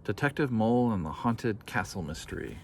Detective Mole and the Haunted Castle Mystery.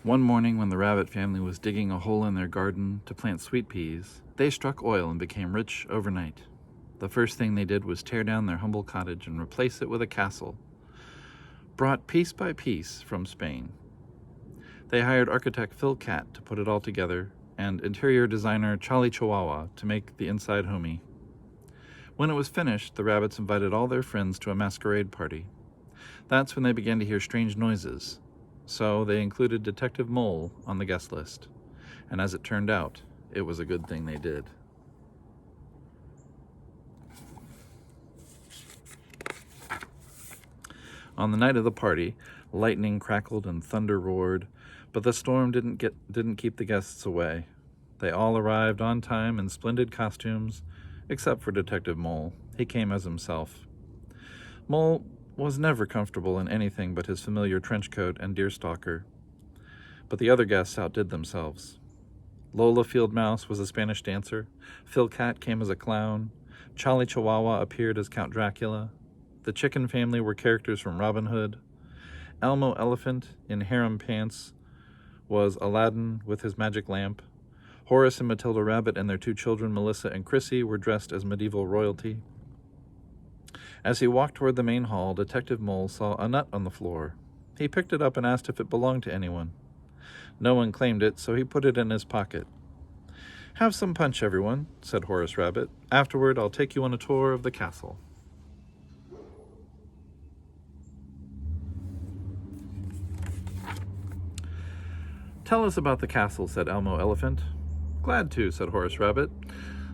One morning when the rabbit family was digging a hole in their garden to plant sweet peas, they struck oil and became rich overnight. The first thing they did was tear down their humble cottage and replace it with a castle, brought piece by piece from Spain. They hired architect Phil Cat to put it all together, and interior designer Charlie Chihuahua to make the inside homey. When it was finished, the rabbits invited all their friends to a masquerade party. That's when they began to hear strange noises, so they included Detective Mole on the guest list. And as it turned out, it was a good thing they did. On the night of the party, lightning crackled and thunder roared, but the storm didn't keep the guests away. They all arrived on time in splendid costumes, except for Detective Mole. He came as himself. Mole was never comfortable in anything but his familiar trench coat and deerstalker. But the other guests outdid themselves. Lola Field Mouse was a Spanish dancer. Phil Cat came as a clown. Charlie Chihuahua appeared as Count Dracula. The chicken family were characters from Robin Hood. Elmo Elephant, in harem pants, was Aladdin with his magic lamp. Horace and Matilda Rabbit and their two children, Melissa and Chrissy, were dressed as medieval royalty. As he walked toward the main hall, Detective Mole saw a nut on the floor. He picked it up and asked if it belonged to anyone. No one claimed it, so he put it in his pocket. "Have some punch, everyone," said Horace Rabbit. "Afterward, I'll take you on a tour of the castle." "Tell us about the castle," said Elmo Elephant. "Glad to," said Horace Rabbit.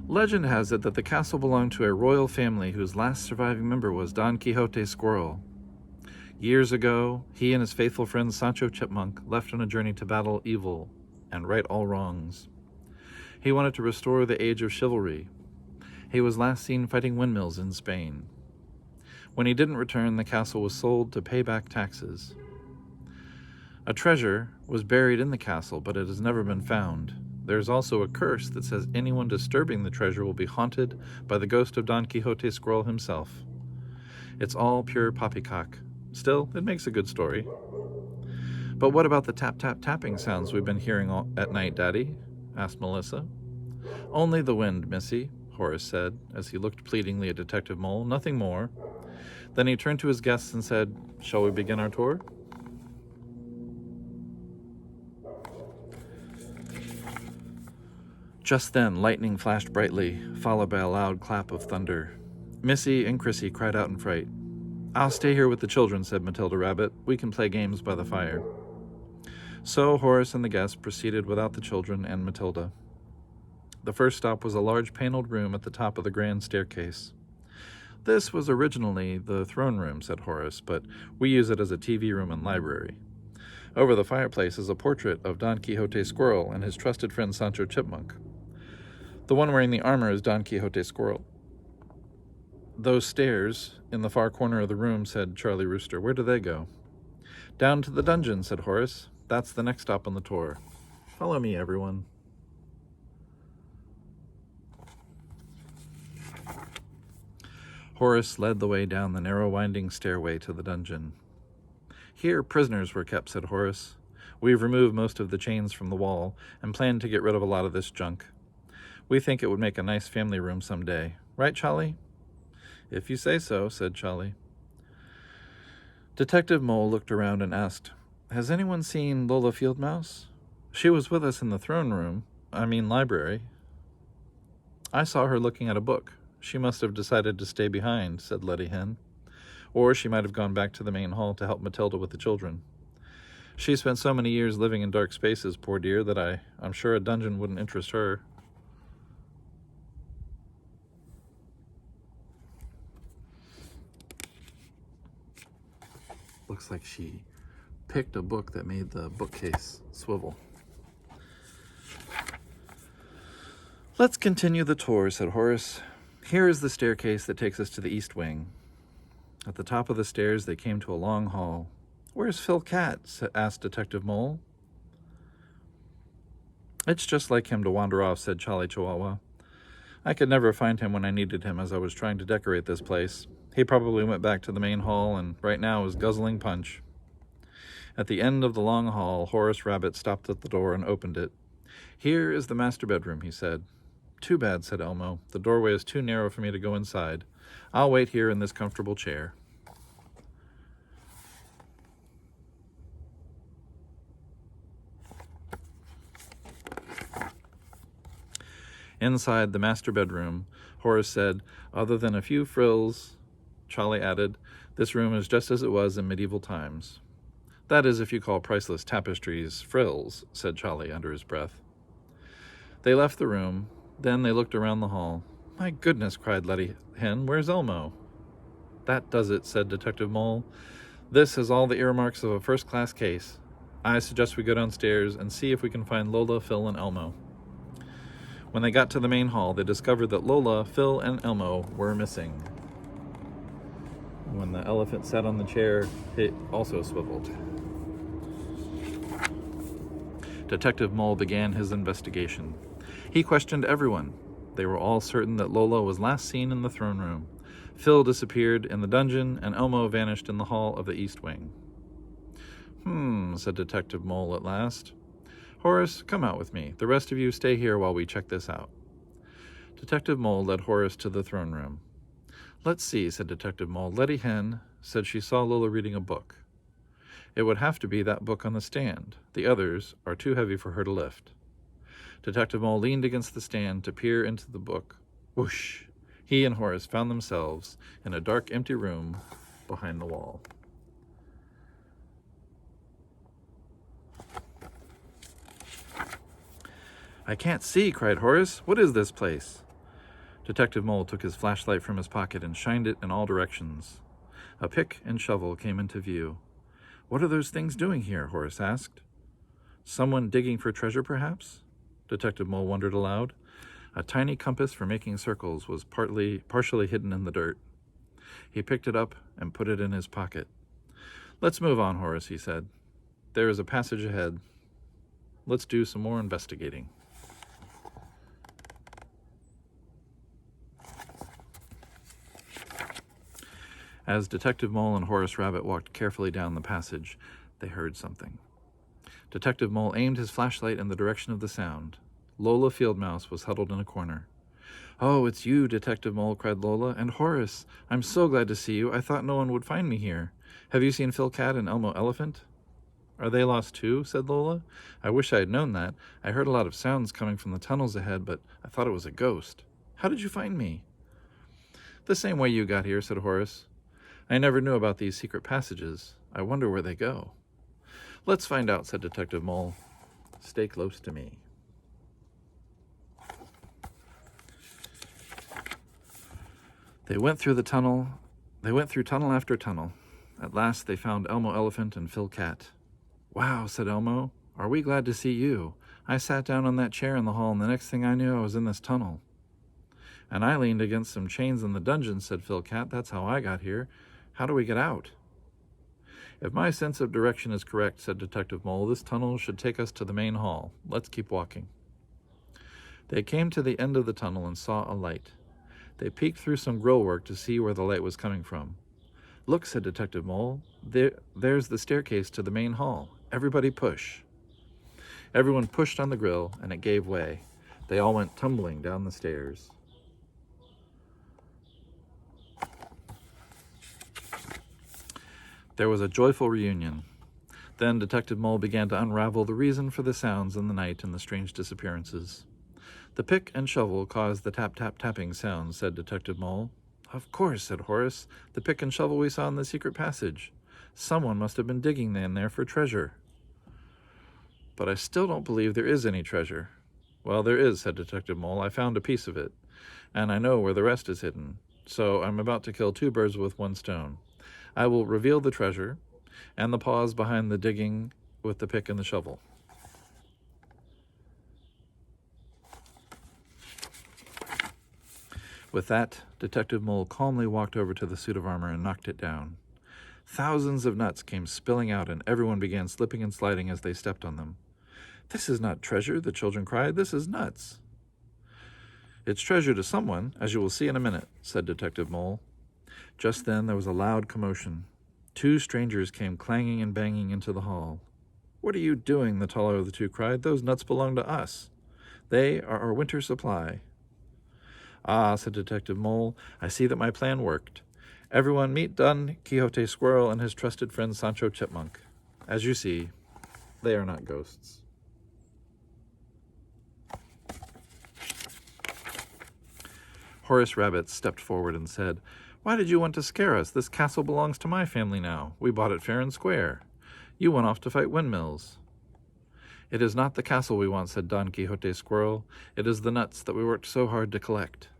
"Legend has it that the castle belonged to a royal family whose last surviving member was Don Quixote Squirrel. Years ago, he and his faithful friend Sancho Chipmunk left on a journey to battle evil and right all wrongs. He wanted to restore the age of chivalry. He was last seen fighting windmills in Spain. When he didn't return, the castle was sold to pay back taxes. A treasure was buried in the castle, but it has never been found. There's also a curse that says anyone disturbing the treasure will be haunted by the ghost of Don Quixote Squirrel himself. It's all pure poppycock. Still, it makes a good story." "But what about the tap-tap-tapping sounds we've been hearing all at night, Daddy?" asked Melissa. "Only the wind, Missy," Horace said, as he looked pleadingly at Detective Mole. "Nothing more." Then he turned to his guests and said, "Shall we begin our tour?" Just then, lightning flashed brightly, followed by a loud clap of thunder. Missy and Chrissy cried out in fright. "I'll stay here with the children," said Matilda Rabbit. "We can play games by the fire." So Horace and the guests proceeded without the children and Matilda. The first stop was a large paneled room at the top of the grand staircase. "This was originally the throne room," said Horace, "but we use it as a TV room and library. Over the fireplace is a portrait of Don Quixote Squirrel and his trusted friend Sancho Chipmunk. The one wearing the armor is Don Quixote Squirrel." "Those stairs in the far corner of the room," said Charlie Rooster. "Where do they go?" "Down to the dungeon," said Horace. "That's the next stop on the tour. Follow me, everyone." Horace led the way down the narrow winding stairway to the dungeon. "Here prisoners were kept," said Horace. "We've removed most of the chains from the wall and plan to get rid of a lot of this junk. We think it would make a nice family room someday. Right, Charlie?" "If you say so," said Charlie. Detective Mole looked around and asked, "Has anyone seen Lola Field Mouse? She was with us in the throne room, library." "I saw her looking at a book. She must have decided to stay behind," said Letty Hen. "Or she might have gone back to the main hall to help Matilda with the children. She spent so many years living in dark spaces, poor dear, that I'm sure a dungeon wouldn't interest her." Looks like she picked a book that made the bookcase swivel. "Let's continue the tour," said Horace. "Here is the staircase that takes us to the east wing." At the top of the stairs, they came to a long hall. "Where's Phil Cat?" asked Detective Mole. "It's just like him to wander off," said Charlie Chihuahua. "I could never find him when I needed him as I was trying to decorate this place. He probably went back to the main hall and right now is guzzling punch." At the end of the long hall, Horace Rabbit stopped at the door and opened it. "Here is the master bedroom," he said. "Too bad," said Elmo. "The doorway is too narrow for me to go inside. I'll wait here in this comfortable chair." Inside the master bedroom, Horace said, "Other than a few frills," Charlie added, "this room is just as it was in medieval times." "That is if you call priceless tapestries frills," said Charlie under his breath. They left the room. Then they looked around the hall. "My goodness," cried Letty Hen, "where's Elmo?" "That does it," said Detective Mole. "This has all the earmarks of a first-class case. I suggest we go downstairs and see if we can find Lola, Phil, and Elmo." When they got to the main hall, they discovered that Lola, Phil, and Elmo were missing. When the elephant sat on the chair, it also swiveled. Detective Mole began his investigation. He questioned everyone. They were all certain that Lola was last seen in the throne room. Phil disappeared in the dungeon, and Elmo vanished in the hall of the East Wing. Said Detective Mole at last. "Horace, come out with me. The rest of you stay here while we check this out." Detective Mole led Horace to the throne room. "Let's see," said Detective Mole. "Letty Hen said she saw Lola reading a book. It would have to be that book on the stand. The others are too heavy for her to lift." Detective Mole leaned against the stand to peer into the book. Whoosh! He and Horace found themselves in a dark, empty room behind the wall. "I can't see," cried Horace. "What is this place?" Detective Mole took his flashlight from his pocket and shined it in all directions. A pick and shovel came into view. "What are those things doing here?" Horace asked. "Someone digging for treasure, perhaps?" Detective Mole wondered aloud. A tiny compass for making circles was partially hidden in the dirt. He picked it up and put it in his pocket. "Let's move on, Horace," he said. "There is a passage ahead. Let's do some more investigating." As Detective Mole and Horace Rabbit walked carefully down the passage, they heard something. Detective Mole aimed his flashlight in the direction of the sound. Lola Fieldmouse was huddled in a corner. "Oh, it's you, Detective Mole," cried Lola. "And Horace, I'm so glad to see you. I thought no one would find me here. Have you seen Phil Cat and Elmo Elephant?" "Are they lost too?" said Lola. "I wish I had known that. I heard a lot of sounds coming from the tunnels ahead, but I thought it was a ghost. How did you find me?" "The same way you got here," said Horace. "I never knew about these secret passages. I wonder where they go." "Let's find out," said Detective Mole. "Stay close to me." They went through tunnel after tunnel. At last they found Elmo Elephant and Phil Cat. "Wow," said Elmo. "Are we glad to see you? I sat down on that chair in the hall, and the next thing I knew I was in this tunnel." "And I leaned against some chains in the dungeon," said Phil Cat. "That's how I got here. How do we get out?" "If my sense of direction is correct," said Detective Mole, "this tunnel should take us to the main hall. Let's keep walking." They came to the end of the tunnel and saw a light. They peeked through some grill work to see where the light was coming from. "Look," said Detective Mole. There's the staircase to the main hall. Everybody push." Everyone pushed on the grill, and it gave way. They all went tumbling down the stairs. There was a joyful reunion. Then Detective Mole began to unravel the reason for the sounds in the night and the strange disappearances. "The pick and shovel caused the tap-tap-tapping sounds," said Detective Mole. "Of course," said Horace. "The pick and shovel we saw in the secret passage. Someone must have been digging in there for treasure." "But I still don't believe there is any treasure." "Well, there is," said Detective Mole. "I found a piece of it, and I know where the rest is hidden. So I'm about to kill two birds with one stone. I will reveal the treasure and the pause behind the digging with the pick and the shovel." With that, Detective Mole calmly walked over to the suit of armor and knocked it down. Thousands of nuts came spilling out, and everyone began slipping and sliding as they stepped on them. "This is not treasure," the children cried. "This is nuts." "It's treasure to someone, as you will see in a minute," said Detective Mole. Just then there was a loud commotion. Two strangers came clanging and banging into the hall. "What are you doing?" the taller of the two cried. "Those nuts belong to us. They are our winter supply." "Ah," said Detective Mole, "I see that my plan worked. Everyone meet Don Quixote Squirrel and his trusted friend Sancho Chipmunk. As you see, they are not ghosts." Horace Rabbit stepped forward and said, "Why did you want to scare us? This castle belongs to my family now. We bought it fair and square. You went off to fight windmills." "It is not the castle we want," said Don Quixote Squirrel. "It is the nuts that we worked so hard to collect.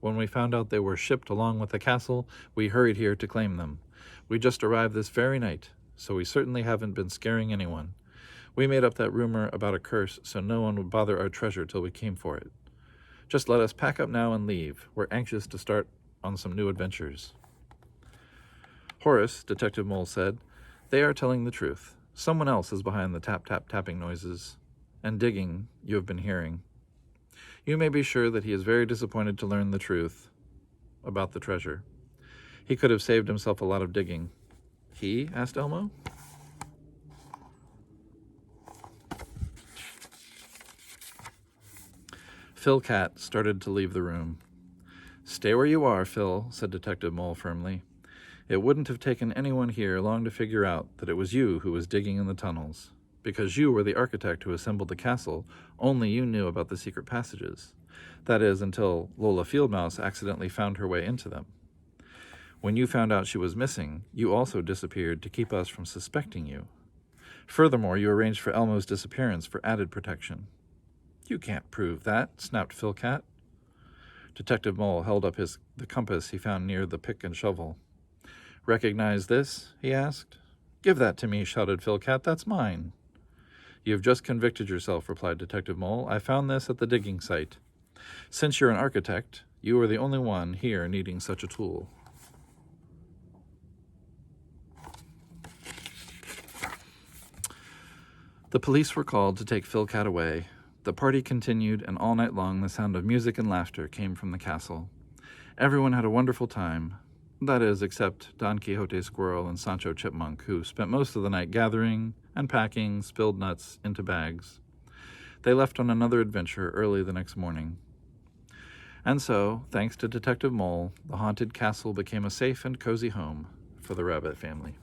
When we found out they were shipped along with the castle, we hurried here to claim them. We just arrived this very night, so we certainly haven't been scaring anyone. We made up that rumor about a curse so no one would bother our treasure till we came for it. Just let us pack up now and leave. We're anxious to start on some new adventures." "Horace," Detective Mole said, "they are telling the truth. Someone else is behind the tap-tap-tapping noises and digging you have been hearing. You may be sure that he is very disappointed to learn the truth about the treasure. He could have saved himself a lot of digging." "He?" asked Elmo. Phil Cat started to leave the room. "Stay where you are, Phil," said Detective Mole firmly. "It wouldn't have taken anyone here long to figure out that it was you who was digging in the tunnels. Because you were the architect who assembled the castle, only you knew about the secret passages. That is, until Lola Fieldmouse accidentally found her way into them. When you found out she was missing, you also disappeared to keep us from suspecting you. Furthermore, you arranged for Elmo's disappearance for added protection." "You can't prove that," snapped Phil Cat. Detective Mole held up the compass he found near the pick and shovel. "Recognize this?" he asked. "Give that to me," shouted Phil Cat. "That's mine." "You have just convicted yourself," replied Detective Mole. "I found this at the digging site. Since you're an architect, you are the only one here needing such a tool." The police were called to take Phil Cat away. The party continued, and all night long the sound of music and laughter came from the castle. Everyone had a wonderful time. That is, except Don Quixote Squirrel and Sancho Chipmunk, who spent most of the night gathering and packing spilled nuts into bags. They left on another adventure early the next morning. And so, thanks to Detective Mole, the haunted castle became a safe and cozy home for the Rabbit family.